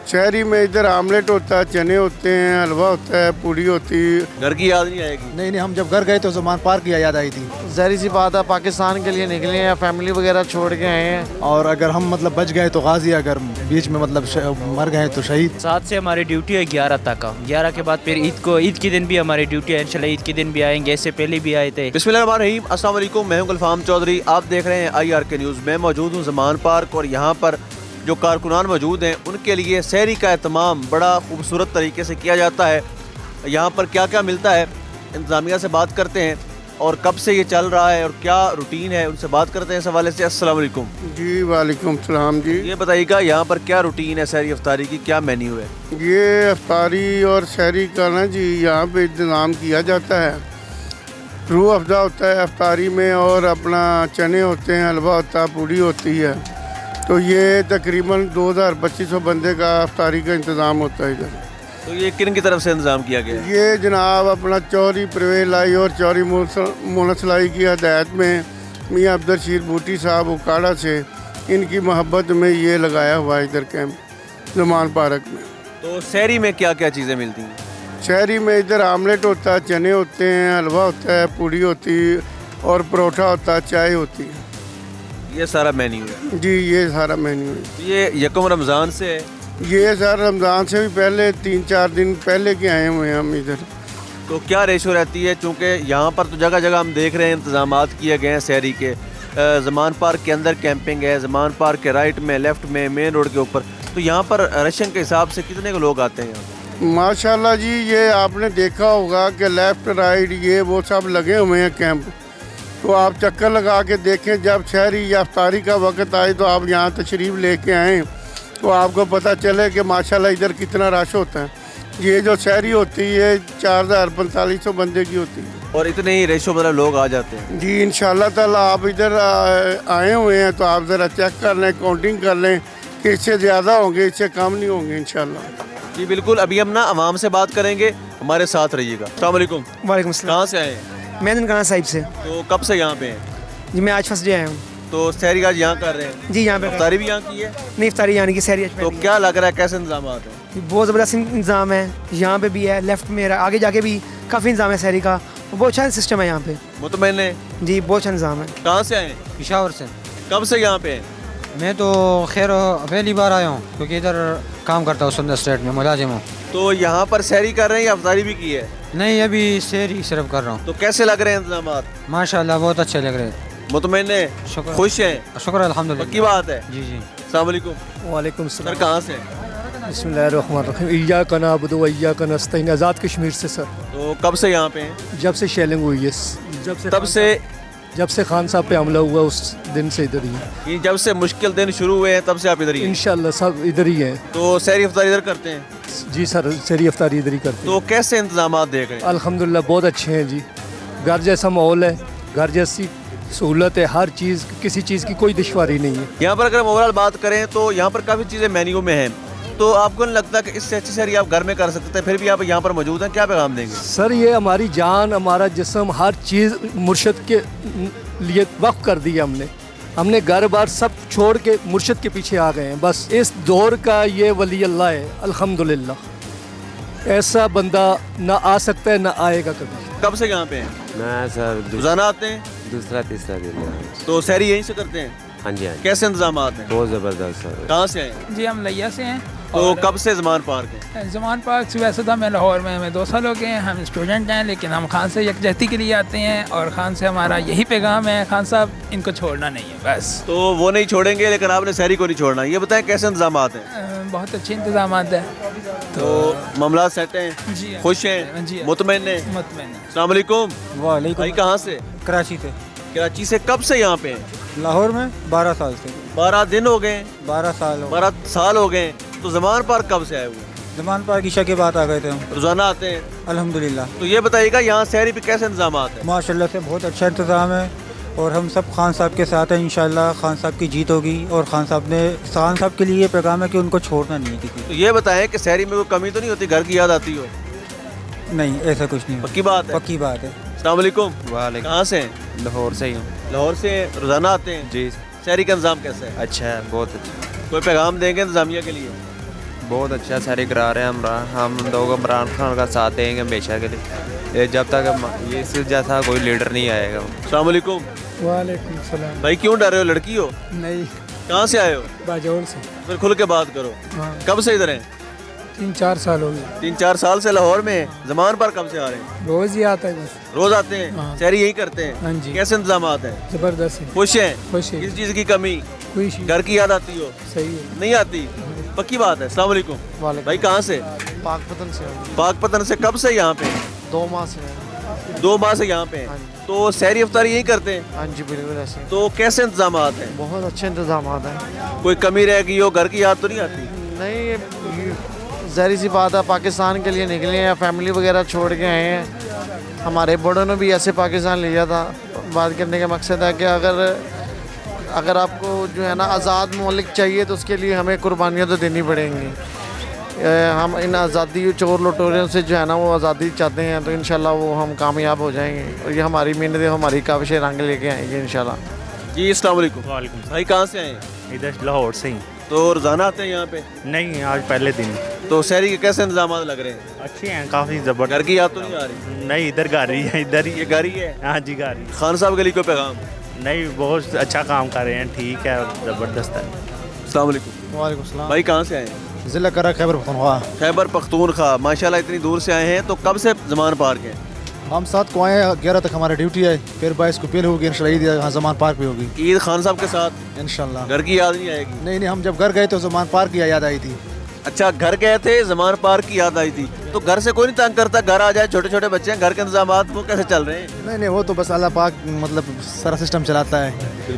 शहरी में इधर आमलेट होता है, चने होते हैं, हलवा होता है, पूड़ी होती है। घर की याद नहीं आएगी? नहीं, हम जब घर गए तो ज़मान पार्क की याद आई थी। ज़ाहिर सी बात है, पाकिस्तान के लिए निकले हैं, फैमिली वगैरह छोड़ के आए हैं। और अगर हम मतलब बच गए तो गाजी, अगर बीच में मतलब मर गए तो शहीद। 7 से हमारी ड्यूटी है 11 तक का। 11 के बाद फिर ईद के दिन भी हमारी ड्यूटी है। इंशाल्लाह ईद के दिन भी आएंगे, इससे पहले भी आए थे। बिस्मिल्लाहिर्रहमानिर्रहीम, अस्सलाम वालेकुम। मैं हूं गुलफाम चौधरी, आप देख रहे हैं IRK न्यूज़। मैं मौजूद हूं ज़मान पार्क और यहाँ पर जो कारकुनान मौजूद हैं उनके लिए सहरी का एहतमाम बड़ा खूबसूरत तरीके से किया जाता है। यहाँ पर क्या क्या मिलता है, इंतज़ामिया से बात करते हैं और कब से ये चल रहा है और क्या रूटीन है, उनसे बात करते हैं इस हवाले से। अस्सलाम वालेकुम जी वालेकुम सलाम जी। ये बताइएगा यहाँ पर क्या रूटीन है सहरी अफ्तारी की, क्या मेन्यू है? ये अफ्तारी और शहरी का ना जी यहाँ पे इंतज़ाम किया जाता है। रूह अफ़ज़ा होता है अफ्तारी में, और अपना चने होते हैं, हलवा होता है, पूड़ी होती है। तो ये तकरीबन 2200 बंदे का अफ्तारी का इंतज़ाम होता है इधर। तो ये किन की तरफ से इंतज़ाम किया गया है? ये जनाब अपना चौधरी परवेज़ लाई और चौधरी मोनसलाई की हदायत में मियाँ अब्दुल बूटी साहब उकाड़ा से इनकी मोहब्बत में ये लगाया हुआ है इधर कैंप ज़मान पार्क में। तो सहरी में क्या क्या चीज़ें मिलती हैं? शहरी में इधर आमलेट होता है, चने होते हैं, हलवा होता है, पूड़ी होती है और परोठा होता है, चाय होती है। ये सारा मेन्यू है जी, ये सारा मेन्यू है। ये यकम रमज़ान से है? ये सर रमज़ान से भी पहले 3-4 दिन पहले के आए हुए हैं हम इधर। तो क्या रेशो रहती है, चूँकि यहाँ पर तो जगह जगह हम देख रहे हैं इंतज़ामात किए गए हैं सहरी के। ज़मान पार्क के अंदर कैंपिंग है, ज़मान पार्क के राइट में, लेफ़्ट में, मेन रोड के ऊपर। तो यहाँ पर रशन के हिसाब से कितने को लोग आते हैं यहाँ? माशाल्लाह जी, ये आपने देखा होगा कि लेफ़्ट राइट ये वो सब लगे हुए हैं कैंप। तो आप चक्कर लगा के देखें, जब शहरी या अफ्तारी का वक्त आए तो आप यहाँ तशरीफ़ लेके आएँ तो आपको पता चले कि माशाल्लाह इधर कितना रश होता है। ये जो शहरी होती है 4500 बंदे की होती है। और इतने ही रेशो मतलब लोग आ जाते हैं? जी इंशाल्लाह ताला आप इधर आए हुए हैं तो आप ज़रा चेक कर लें, काउंटिंग कर लें कि इससे ज़्यादा होंगे, इससे कम नहीं होंगे इंशाल्लाह। जी बिल्कुल। अभी हम ना अवाम से बात करेंगे, हमारे साथ रहिएगा। अस्सलाम वालेकुम। वालेकुम सलाम। कहाँ से आए हैं? मैं ननकाना साहिब से। तो कब से यहाँ पे हैं? जी मैं आज फर्स्ट डे आया हूँ। तो सहरी आज यहाँ कर रहे हैं? जी यहाँ पे अफ्तारी भी यहाँ की है? नहीं, इफ्तारी यानी कि सहरी। तो क्या लग रहा है, कैसे इंतजाम हैं? बहुत ज़बरदस्त इंतज़ाम है, यहाँ पे भी है, लेफ्ट में आगे जाके भी काफ़ी इंतज़ाम है सहरी का। बहुत अच्छा सिस्टम है यहाँ पे। वो तो मैंने। जी बहुत अच्छा इंतज़ाम है। कहाँ से आए? पिशावर से। कब से यहाँ पे हैं? मैं तो खैर पहली बार आया हूँ क्योंकि इधर काम करता हूँ, सुंदर स्टेट में मुलाजिम हूँ। तो यहाँ पर सहरी कर रहे हैं या अफ्तारी भी की है? नहीं, अभी सहरी सिर्फ कर रहा हूँ। तो कैसे लग रहे हैं इंतजामात? माशाल्लाह बहुत अच्छे लग रहे हैं। मुतमईन, शुक्र, खुश हैं? शुक्र अल्हम्दुलिल्लाह। पक्की बात है? जी जी। अस्सलाम वालेकुम। वालेकुम सर सलाम। कहाँ से? बिस्मिल्लाहिर्रहमानिर्रहीम। इय्याका नअबुदु व इय्याका नस्तईन। आज़ाद कश्मीर से सर। तो कब से यहाँ पे हैं? जब से शेलिंग हुई है, जब से खान साहब पे हमला हुआ उस दिन से इधर ही हैं। ये जब से मुश्किल दिन शुरू हुए हैं तब से आप इधर ही हैं? इंशाल्लाह सब इधर ही हैं। तो सहरी अफ्तारी इधर करते हैं? जी सर, शहरी अफ्तारी इधर ही करते हैं। तो कैसे इंतजामात देख रहे हैं? अल्हम्दुलिल्लाह बहुत अच्छे हैं जी। घर जैसा माहौल है, घर जैसी सहूलत है, हर चीज़, किसी चीज़ की कोई दुश्वारी नहीं है। यहाँ पर अगर हम ओवरऑल बात करें तो यहाँ पर काफ़ी चीज़ें मेन्यू में हैं। तो आपको नहीं लगता कि इससे अच्छी सहरी आप घर में कर सकते हैं, फिर भी आप यहाँ पर मौजूद हैं? क्या पैगाम देंगे? सर ये हमारी जान, हमारा जिस्म, हर चीज़ मुर्शद के लिए वक्फ कर दी है हमने घर बार सब छोड़ के मुर्शद के पीछे आ गए हैं। बस इस दौर का ये वली अल्लाह है अल्हम्दुलिल्लाह। ऐसा बंदा ना आ सकता है ना आएगा कभी। कब से यहाँ पे हैं? मैं सर रोजाना आते हैं? दूसरा तीसरा दिन है। तो सहरी यहीं से करते हैं? हाँ जी, हाँ जी। कैसे इंतजाम हैं? बहुत ज़बरदस्त सर। कहाँ से आए? जी हम लिया से हैं। तो कब से ज़मान पार्क है? ज़मान पार्क से वैसे तो मैं लाहौर में हमें 2 साल हो गए हैं, हम स्टूडेंट हैं, लेकिन हम खान से यकजहती के लिए आते हैं और खान से हमारा यही पैगाम है, खान साहब इनको छोड़ना नहीं है बस। तो वो नहीं छोड़ेंगे लेकिन आपने सहरी को नहीं छोड़ना। ये बताएं कैसे इंतजाम हैं? बहुत अच्छे इंतजाम है। तो मामला सेट हैं? जी खुश हैं? जी मुतमईन हैं? मुतमईन है। अस्सलाम वालेकुम। वालेकुम। भाई कहाँ से? कराची से। कराची से। कब से यहाँ पे हैं? लाहौर में 12 साल से। 12 दिन हो गए? 12 साल हो। 12 साल हो गए। तो ज़मान पार्क कब से आए हुए? ज़मान पार्क ईशा के बाद आ गए थे हम। रोज़ाना आते हैं? अल्हम्दुलिल्लाह। तो ये बताइएगा यहाँ सहरी पे कैसे इंतजाम हैं? माशाल्लाह से बहुत अच्छा इंतज़ाम है और हम सब खान साहब के साथ हैं। इंशाल्लाह खान साहब की जीत होगी और खान साहब के लिए ये पैगाम है कि उनको छोड़ना नहीं है किसी। तो ये बताएं कि सहरी में कोई कमी तो नहीं होती, घर की याद आती हो? नहीं, ऐसा कुछ नहीं। पक्की बात है? पक्की बात है। अस्सलाम वालेकुम। वालेकुम। कहाँ से हैं? लाहौर से ही हूँ। लाहौर से रोज़ाना आते हैं? जी। सहरी का इंतजाम कैसा है? अच्छा है, बहुत अच्छा। कोई पैगाम देंगे इंतजामिया के लिए? बहुत अच्छा सैरी करा रहे हैं हम लोग इमरान खान का साथ देंगे हमेशा के लिए ये जब तक ये इससे जैसा कोई लीडर नहीं आएगा। अस्सलाम वालेकुम। वालेकुम सलाम। भाई क्यों डर रहे हो, लड़की हो? नहीं, कहाँ से आए हो? बाजौर से। फिर खुल के बात करो। हाँ, कब से इधर हैं? 3-4 साल हो गए। 3-4 साल से लाहौर में हैं। ज़मान पार्क कब से आ रहे हैं? रोज ही आता है बस। रोज आते हैं? हाँ। सैरी यही करते हैं? हाँ जी। कैसे इंतजामात हैं? जबरदस्त है। खुश हैं? खुश है। किस चीज़ की कमी? कोई घर की याद आती हो? सही है। नहीं आती? पक्की बात है। अस्सलाम वालेकुम। भाई कहाँ से? पाकपतन से पाकपतन से। कब से यहाँ पे? 2 माह से 2 माह से यहाँ पे हैं। तो सैरी इफ्तारी यही करते हैं? हाँ जी बिल्कुल ऐसे। तो कैसे इंतजामात हैं? बहुत अच्छे इंतजाम हैं। कोई कमी रह गई हो, घर की याद तो नहीं आती? नहीं, ज़ाहिर सी बात है, पाकिस्तान के लिए निकले हैं, फैमिली वगैरह छोड़ के आए हैं। हमारे बड़ों ने भी ऐसे पाकिस्तान लिया था। बात करने का मकसद है कि अगर आपको जो है ना आज़ाद मुल्क चाहिए तो उसके लिए हमें कुर्बानियाँ तो देनी पड़ेंगी। हम इन आज़ादी चोर लुटेरों से जो है ना वो आज़ादी चाहते हैं, तो इंशाल्लाह वो हम कामयाब हो जाएंगे और ये हमारी मेहनत हमारी काविशें रंग लेके आएंगे इंशाल्लाह। जी अस्सलाम वालेकुम। वालेकुम। भाई कहाँ से आए हैं? इधर लाहौर से ही। तो रोज़ाना आते हैं यहाँ पे? नहीं, आज पहले दिन। तो सैरी के कैसे इंतजाम लग रहे हैं? अच्छे हैं, काफ़ी ज़बरदस्त। घर की याद तो नहीं आ रही? नहीं, इधर गाड़ी है, इधर ही। ये घर ही है? हाँ जी, गाड़ी। खान साहब के लिए कोई पैगाम? नहीं, बहुत अच्छा काम कर रहे हैं, ठीक है, ज़बरदस्त है। अस्सलाम वालेकुम। वालेकुम सलाम। भाई कहाँ से आए हैं? ज़िला करा खैबर पख्तूनख्वा। खैबर पख्तूनख्वा। माशाल्लाह इतनी दूर से आए हैं, तो कब से ज़मान पार्क है? हम 7 को आए हैं, 11 तक हमारी ड्यूटी है, फिर 22 को पहले होगी इंशाल्लाह ईद यहाँ ज़मान पार्क भी होगी ईद खान साहब के साथ इंशाल्लाह। घर की याद नहीं आएगी? नहीं, हम जब घर गए तो ज़मान पार्क की याद आई थी। अच्छा, घर गए थे, ज़मान पार्क की याद आई थी। तो घर से कोई नहीं तंग करता? घर आ जाए, छोटे छोटे बच्चे हैं, घर के इंतजामात वो कैसे चल रहे हैं? नहीं, वो तो बस अल्लाह पाक मतलब सारा सिस्टम चलाता है,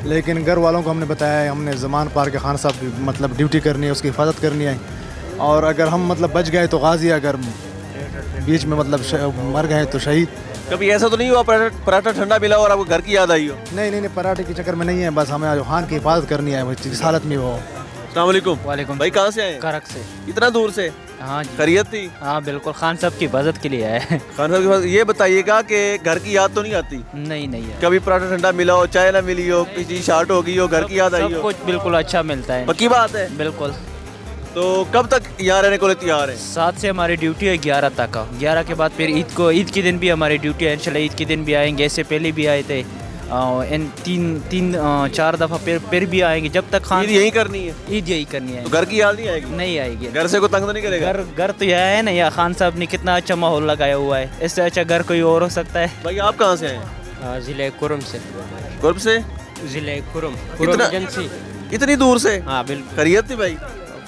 लेकिन घर वालों को हमने बताया है, हमने ज़मान पार्क के खान साहब की मतलब ड्यूटी करनी है, उसकी हिफाजत करनी है, और अगर हम मतलब बच गए तो गाजी, अगर बीच में मतलब मर गए तो शहीद। कभी ऐसा तो नहीं हुआ पराठा ठंडा मिला और आपको घर की याद आई हो? नहीं, पराठे के चक्कर में नहीं है, बस हमें खान की हिफाजत करनी है, वो जिस हालत में हो। अस्सलाम वालेकुम। वालेकुम। भाई कहाँ से आए? करक से। इतना दूर से? हाँ जी। खैरियत थी? हाँ बिल्कुल, खान साहब की इबादत के लिए आए हैं। खान साहब के पास ये बताइएगा कि घर की याद तो नहीं आती? नहीं है। कभी पराठा ठंडा मिला हो, चाय ना मिली हो, किसी शार्ट हो गई हो, घर की याद आई सब हो? कुछ बिल्कुल अच्छा मिलता है। पक्की बात है? बिल्कुल। तो कब तक यहाँ रहने को लिए तैयार हैं? 7 से हमारी ड्यूटी है 11 तक का। 11 के बाद फिर ईद के दिन भी हमारी ड्यूटी है, इंशाल्लाह ईद के दिन भी आएंगे। इससे पहले भी आए थे, इन 3-4 दफ़ा फिर भी आएंगे जब तक खान। ईद यही करनी है? ईद यही करनी है। तो घर की याद नहीं आएगी? नहीं आएगी। घर से कोई तंग तो नहीं करेगा? घर तो यह है ना, या खान साहब ने कितना अच्छा माहौल लगाया हुआ है, इससे अच्छा घर कोई और हो सकता है। भाई आप कहाँ से हैं? ज़िले कुरम से। कुर्ब से? ज़िले कुरम एजेंसी। इतनी दूर से? हाँ बिल्कुल। खैरियत थी भाई?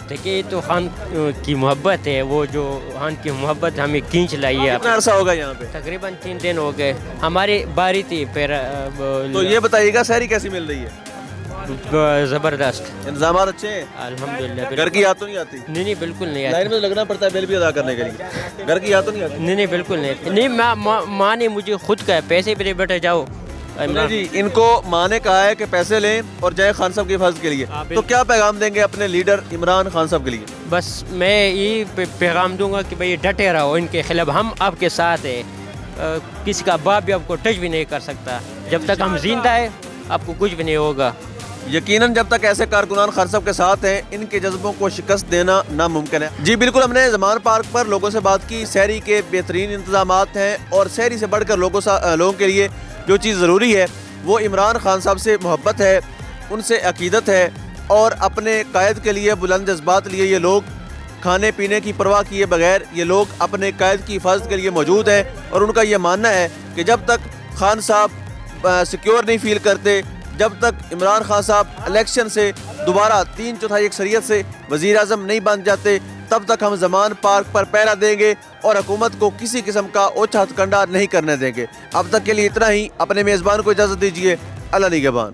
देखिए, तो खान की मोहब्बत है, वो जो खान की मोहब्बत हमें खींच लाई है। कितना अरसा होगा यहाँ पे? तकरीबन 3 दिन हो गए, हमारी बारी थी। फिर तो ये बताइएगा सैरी कैसी मिल रही है? ज़बरदस्त। इंतजामात अच्छे हैं? अल्हम्दुलिल्लाह। घर की याद तो नहीं आती? नहीं बिल्कुल नहीं लाइन में लगना पड़ता है बिल भी अदा करने के लिए। घर की याद तो नहीं आती? नहीं बिल्कुल नहीं। माँ ने मुझे खुद कहा पैसे भी बेटा जाओ। सुनिए जी, इनको माँ ने कहा है कि पैसे लें और जाए खान साहब की हिफाजत के लिए। तो क्या पैगाम देंगे अपने लीडर इमरान खान साहब के लिए? बस मैं ये पैगाम दूंगा कि भाई डटे रहो इनके खिलाफ, हम आपके साथ है। किसी का बाप भी आपको टच भी नहीं कर सकता। जब तक हम जिंदा है आपको कुछ भी नहीं होगा। यकीनन जब तक ऐसे कारकुनान खान साहब के साथ हैं, इनके जज्बों को शिकस्त देना नामुमकिन है। जी बिल्कुल, हमने ज़मान पार्क पर लोगों से बात की। सैरी के बेहतरीन इंतजामात हैं और सैरी से बढ़कर लोगों के लिए जो चीज़ ज़रूरी है वो इमरान खान साहब से मोहब्बत है, उनसे अकीदत है, और अपने कायद के लिए बुलंद जज्बात लिए ये लोग खाने पीने की परवाह किए बगैर ये लोग अपने कायद की हिफाजत के लिए मौजूद हैं। और उनका ये मानना है कि जब तक खान साहब सिक्योर नहीं फील करते, जब तक इमरान खान साहब इलेक्शन से दोबारा 3/4 अक्सरियत से वज़ीर आज़म नहीं बन जाते, तब तक हम ज़मान पार्क पर पहरा देंगे और हुकूमत को किसी किस्म का ओछा हथकंडा नहीं करने देंगे। अब तक के लिए इतना ही। अपने मेज़बान को इजाज़त दीजिए। अल्लाह निगहबान।